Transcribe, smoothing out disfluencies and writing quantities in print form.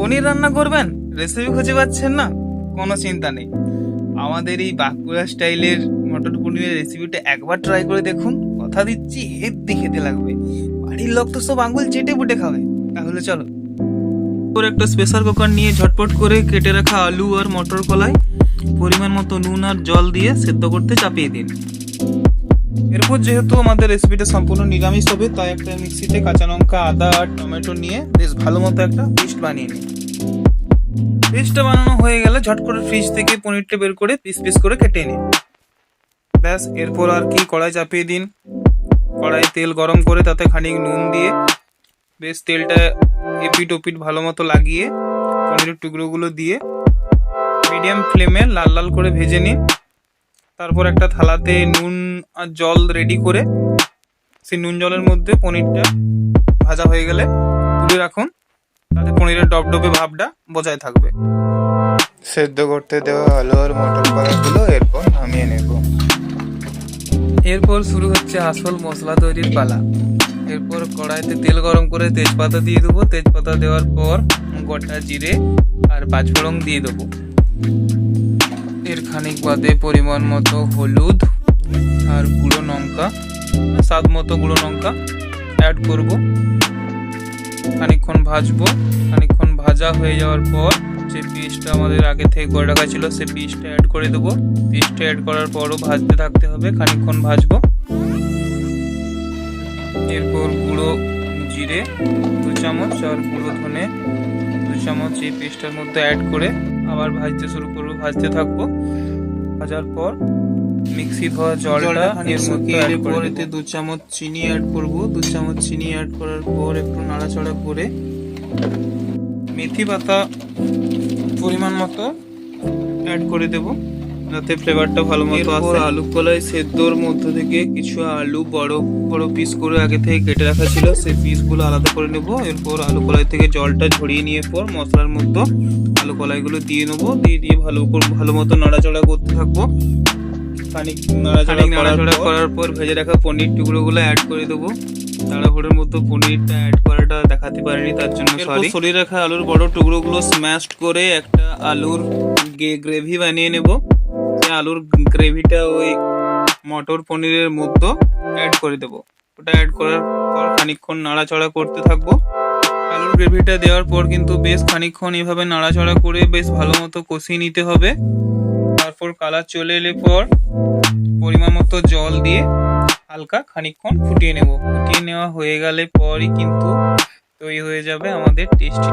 পনির রান্না করবেন, রেসিপি খুঁজে পাচ্ছেন না? কোনো চিন্তা নেই, আমাদের এই বাঁকুড়া স্টাইলের মটর পনিরের রেসিপিটা একবার ট্রাই করে দেখুন। কথা দিচ্ছি হেব্বি খেতে লাগবে, বাড়ির লোক তো সব আঙ্গুল চেটে পুটে খাবে। তাহলে চলো, ওর একটা প্রেসার কুকার নিয়ে ঝটপট করে কেটে রাখা আলু আর মটর কলাই পরিমাণ মতো নুন আর জল দিয়ে সেদ্ধ করতে চাপিয়ে দিন। এরপর যেহেতু আমাদের রেসিপিটা সম্পূর্ণ নিরামিষ হবে, তাই একটা মিক্সিতে কাঁচা লঙ্কা, আদা আর টমেটো নিয়ে বেশ ভালো মতো একটা পেস্ট বানিয়ে নিন। পেস্টটা বানানো হয়ে গেলে ঝট করে ফ্রিজ থেকে পনিরটা বের করে পিস পিস করে কেটে নিন। ব্যাস, এরপর আর কি, কড়াই চাপিয়ে দিন। কড়াই তেল গরম করে তাতে খানিক নুন দিয়ে বেশ তেলটা এপিট ওপিট ভালো মতো লাগিয়ে পনিরের টুকরোগুলো দিয়ে মিডিয়াম ফ্লেমে লাল লাল করে ভেজে নিন। তারপর একটা থালাতে নুন আর জল রেডি করে সেই নুন জলের মধ্যে পনিরটা ভাজা হয়ে গেলে তুলে রাখুন, তাতে পনিরের ডবডবে ভাবটা বজায় থাকবে। সেদ্ধ করতে দেওয়া আলু আর মটর কলাগুলো এরপর নামিয়ে নেব। এরপর শুরু হচ্ছে আসল মশলা তৈরির পালা। এরপর কড়াইতে তেল গরম করে তেজপাতা দিয়ে দেবো। তেজপাতা দেওয়ার পর গোটা জিরে আর পাঁচফোড়ন দিয়ে দেবো। এর খানিক বাদে পরিমাণ মতো হলুদ আর গুঁড়ো লঙ্কা, স্বাদ মতো গুঁড়ো লঙ্কা অ্যাড করব। খানিকক্ষণ ভাজবো। খানিকক্ষণ ভাজা হয়ে যাওয়ার পর যে পিসটা আমাদের আগে থেকে করে রাখা ছিল সে পিসটা অ্যাড করে দেবো। পিসটা অ্যাড করার পরও ভাজতে থাকতে হবে, খানিকক্ষণ ভাজবো। এরপর গুঁড়ো জিরে 2 চামচ আর গুঁড়ো ধনে 2 চামচ এই পেস্টটার মধ্যে অ্যাড করে আবার ভাজতে শুরু করবো, ভাজতে থাকবো। ভাজার পর মিক্সি ধোয়া জলটা এর মধ্যে অ্যাড করে এতে 2 চামচ চিনি অ্যাড করব। 2 চামচ চিনি অ্যাড করার পর একটু নাড়াচাড়া করে মেথি পাতা পরিমাণ মতো অ্যাড করে দেব, যাতে ফ্লেভারটা ভালো মতো আসে। আলু কলাই সেদ্ধর মধ্য থেকে কিছু আলু বড় বড় পিস করে আগে থেকে কেটে রাখা ছিল, সেই পিসগুলো আলাদা করে নেব। এরপর আলু কলাই থেকে জলটা ঝরিয়ে নিয়ে পর মশলার মধ্যে আলু কলাইগুলো দিয়ে নেবো। দিয়ে ভালো মতো নাড়াচাড়া করতে থাকবো। খানিক নাড়াচাড়া করার পর ভেজে রাখা পনির টুকরোগুলো অ্যাড করে দেবো। তাড়াহুড়োর মতো পনিরটা অ্যাড করাটা দেখাতে পারিনি, তার জন্য সরি। সরিয়ে রাখা আলুর বড় টুকরোগুলো স্ম্যাশড করে একটা আলুর গ্রেভি বানিয়ে নেব। সেই আলুর গ্রেভিটা ওই মটর পনিরের মধ্যে অ্যাড করে দেবো। ওটা অ্যাড করার পর খানিকক্ষণ নাড়াচাড়া করতে থাকবো। আলুর গ্রেভিটা দেওয়ার পর কিন্তু বেশ খানিকক্ষণ এইভাবে নাড়াচাড়া করে বেশ ভালো মতো কষিয়ে নিতে হবে। তারপর কালার চলে এলে পর পরিমাণ মতো জল দিয়ে হালকা খানিকক্ষণ ফুটিয়ে নেব। ফুটিয়ে নেওয়া হয়ে গেলে পরই কিন্তু তৈরি হয়ে যাবে আমাদের টেস্টি